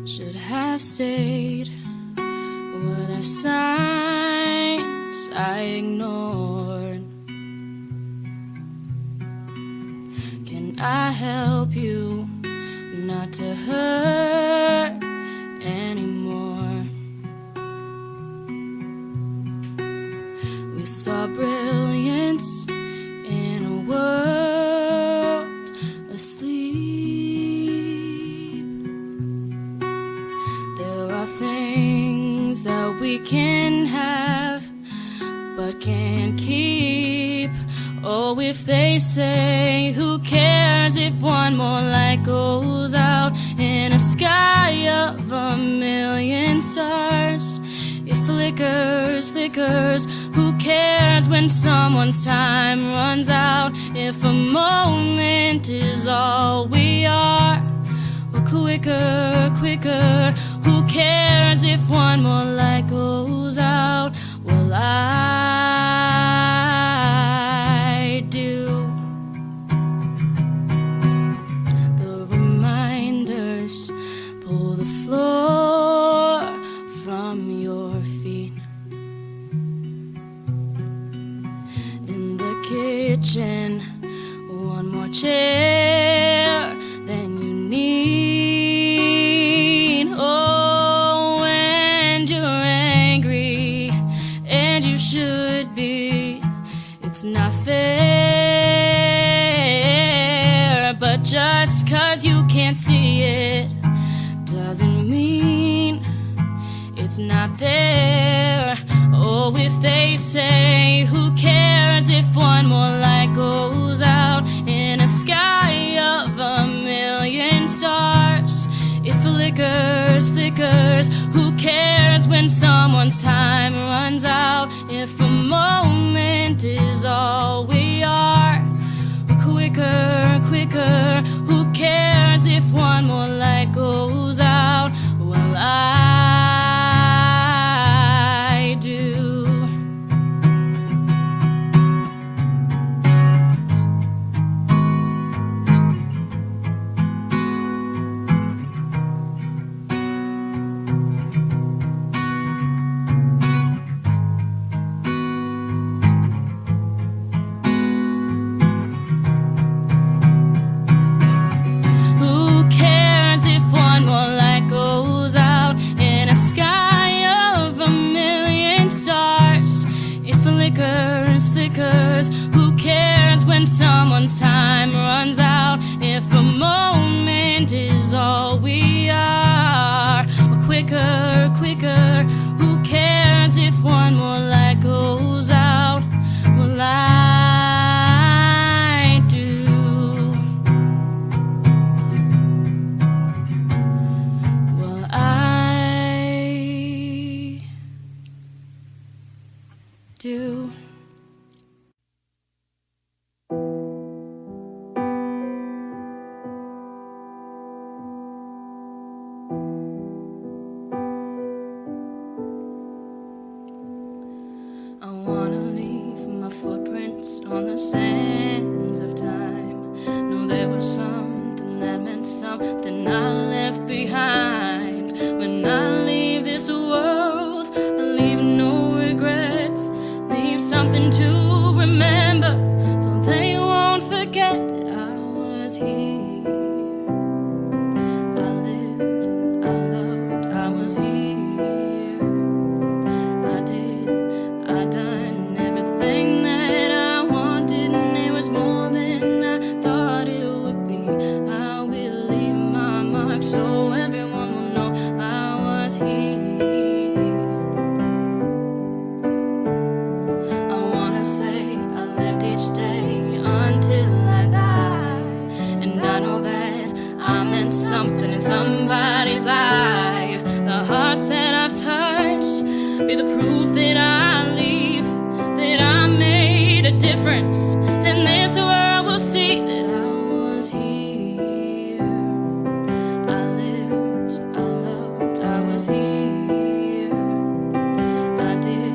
Should have stayed. Were there signs I ignored? Can I help you not to hurt anymore? We saw brilliance in a world asleep. There are things that we can have but can't keep. Oh, if they say, who cares if one more light goes out in a sky of 1,000,000 stars? It flickers, flickers. Who cares when someone's time runs out? If a moment is all we are, we're quicker, quicker. quicker. Who cares if one more light goes out? Well, I do. The reminders pull the floor from your feet. In the kitchen, one more chair than you need. Oh, and you're angry, and you should be. It's not fair, but just 'cause you can't see it doesn't mean it's not there. Oh, if they say, who cares if one more light goes out in a sky of a million stars? It flickers, flickers. Who cares when someone's time runs out? If a moment is all we are, quicker, quicker. Who cares if one more light goes out? Well, I do. Who cares if one more light goes out in a sky of a million stars? It flickers, flickers. Who cares when someone's time runs out? If a moment is all we are, quicker, quicker. Who cares if one more light goes out? Well, I do. Well, I do. I wanna leave my footprints on the sands of time. Know there was something that meant something I left behind. When I leave this world, I leave no regrets. Leave something to remember, so they won't forget that I was here. I lived, I loved, I was here. I did, I done everything that I wanted, and it was more than I thought it would be. I will leave my mark so everyone will know I was here. I wanna say I lived each day until I die, and I know that I meant something in somebody's life. The hearts that I've touched be the proof that I leave, that I made a difference, and this world will see that I was here. I lived, I loved, I was here. I did,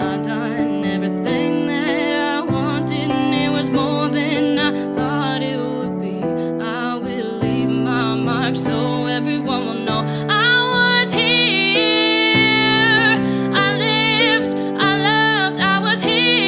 I done everything that I wanted, and it was more than I thought it would be. I will leave my mark so everyone will know I was here. I lived, I loved, I was here.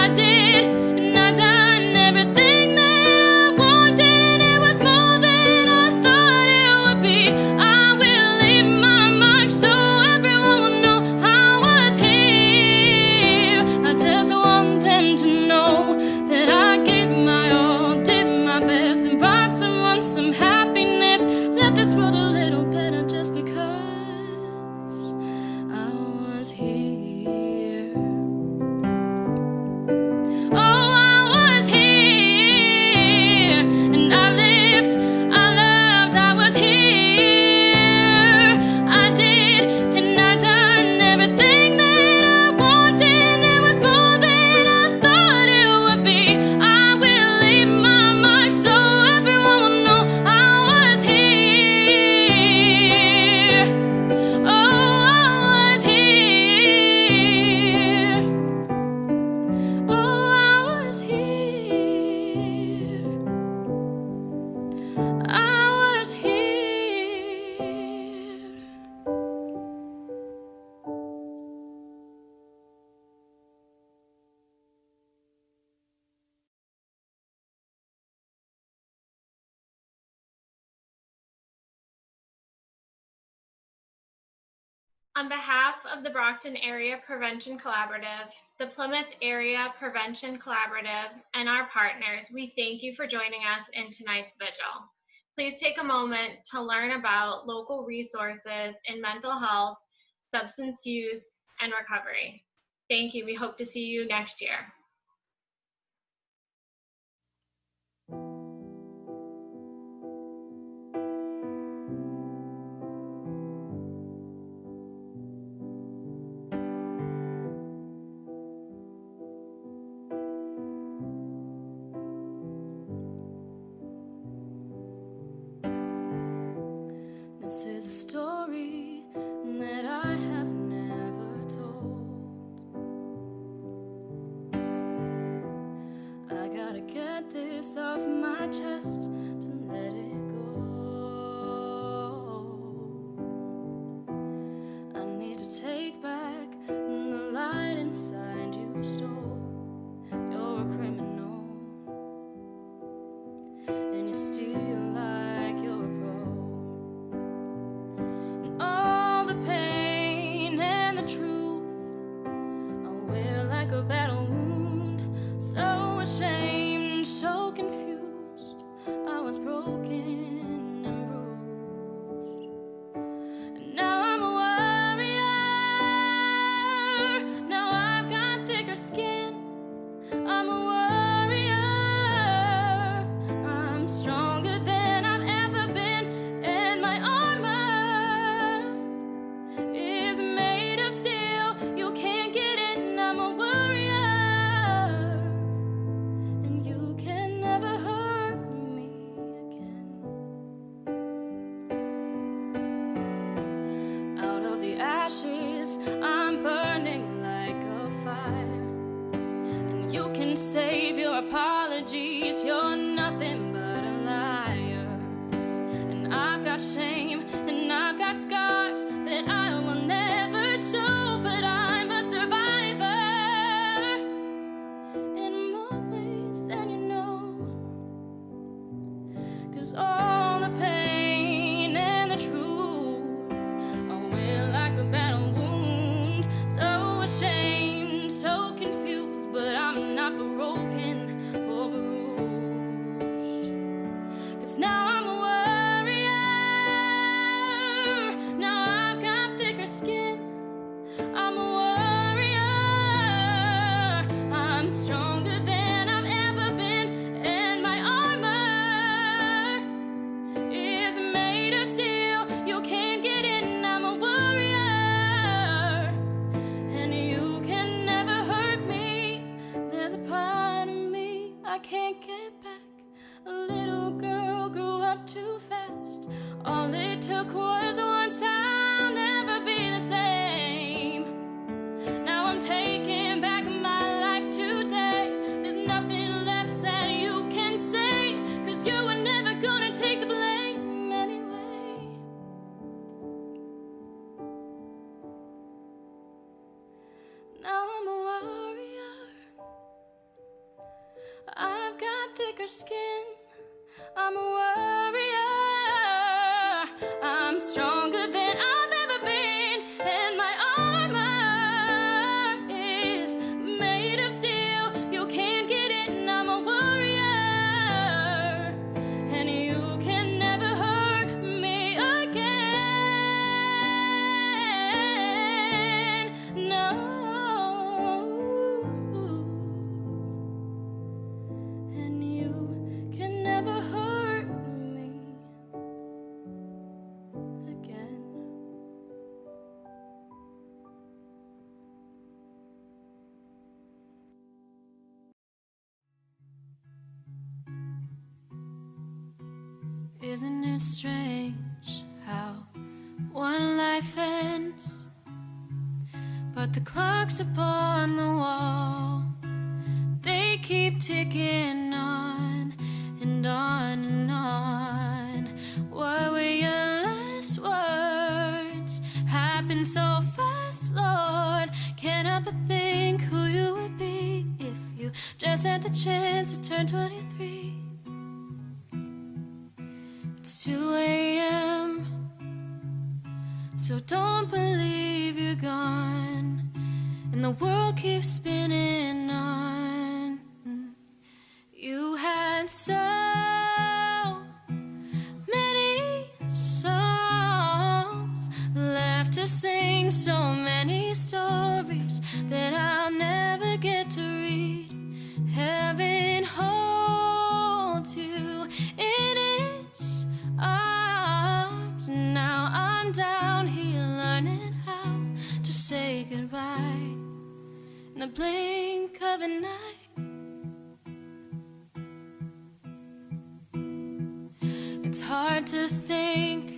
I did, and I done everything that I wanted, and it was more than I thought it would be. I will leave my mark so everyone will know I was here. I just want them to know that I gave my all, did my best, and brought someone some happiness. Left this world a little better just because I was here. Oh, I was here, and I lived, I loved, I was here. I did, and I done everything that I wanted, and it was more than I thought it would be. I will leave my mark so everyone will know I On behalf of the Brockton Area Prevention Collaborative, the Plymouth Area Prevention Collaborative, and our partners, we thank you for joining us in tonight's vigil. Please take a moment to learn about local resources in mental health, substance use, and recovery. Thank you. We hope to see you next year. This is a story that I have never told. I gotta get this off my chest to let it go. I need to take back the light inside you stole. You're a criminal, and you steal like you're a pro. All the pain and the truth I wear like a battle wound. So ashamed, so confused, I was broken and bruised. And now I'm a warrior. Now I've got thicker skin. I'm a warrior. I'm stronger than I've ever been, and my armor is made of steel. You can't get in. I'm a warrior, and you can never hurt me again. Out of the ashes, I'm burning like a fire. And you can save your apologies. You're nothing but a liar. And I've got shame, and I've got scars that I will never show. But I'm a survivor in more ways than you know. 'Cause all the pain and the truth I wear like a battle wound. So ashamed, so confused, but I'm not broken or bruised. 'Cause now I'm a warrior. Now I've got thicker skin. I'm a warrior. I'm stronger than I've ever been, and my armor is made of steel. You can't get in. I'm a warrior, and you can never hurt me. There's a part of me I can't get back. A little girl grew up too fast. All it took was one sound, never be the same. Now I'm taking back my life today. There's nothing left that you can say, 'cause you were never gonna take the blame anyway. Now I'm a warrior. I've got thicker skin. I'm a warrior. I'm stronger than I've ever been, and my armor is made of steel. You can't get in. I'm a warrior, and you can never hurt me again. No. And you can never hurt me again. Isn't it strange how one life ends, but the clocks upon the wall, they keep ticking on and on and on. What were your last words? Happened so fast, Lord. Can't help but think who you would be if you just had the chance to turn 23. It's 2 a.m. So don't believe you're gone, and the world keeps spinning on. You had so many songs left to sing, so many stories that I'll never get to read. Heaven holds you in its arms. Now I'm down here learning how to say goodbye in the blink of an eye. It's hard to think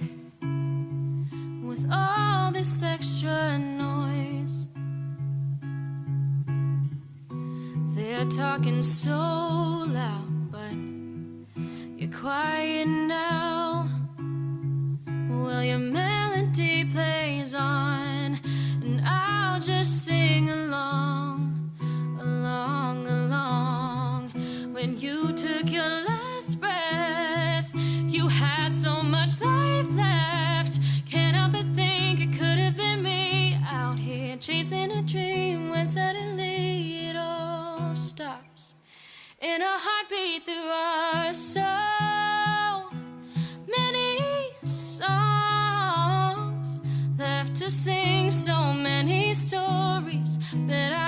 with all this extra noise. They're talking so loud, but you're quiet now. Well, your melody plays on, and I'll just sing along, along, along. When you took your last breath, you had so much life left. Can't help but think it could have been me out here chasing a dream when suddenly it all stops in a heartbeat. There are so many songs left to sing, so many stories that I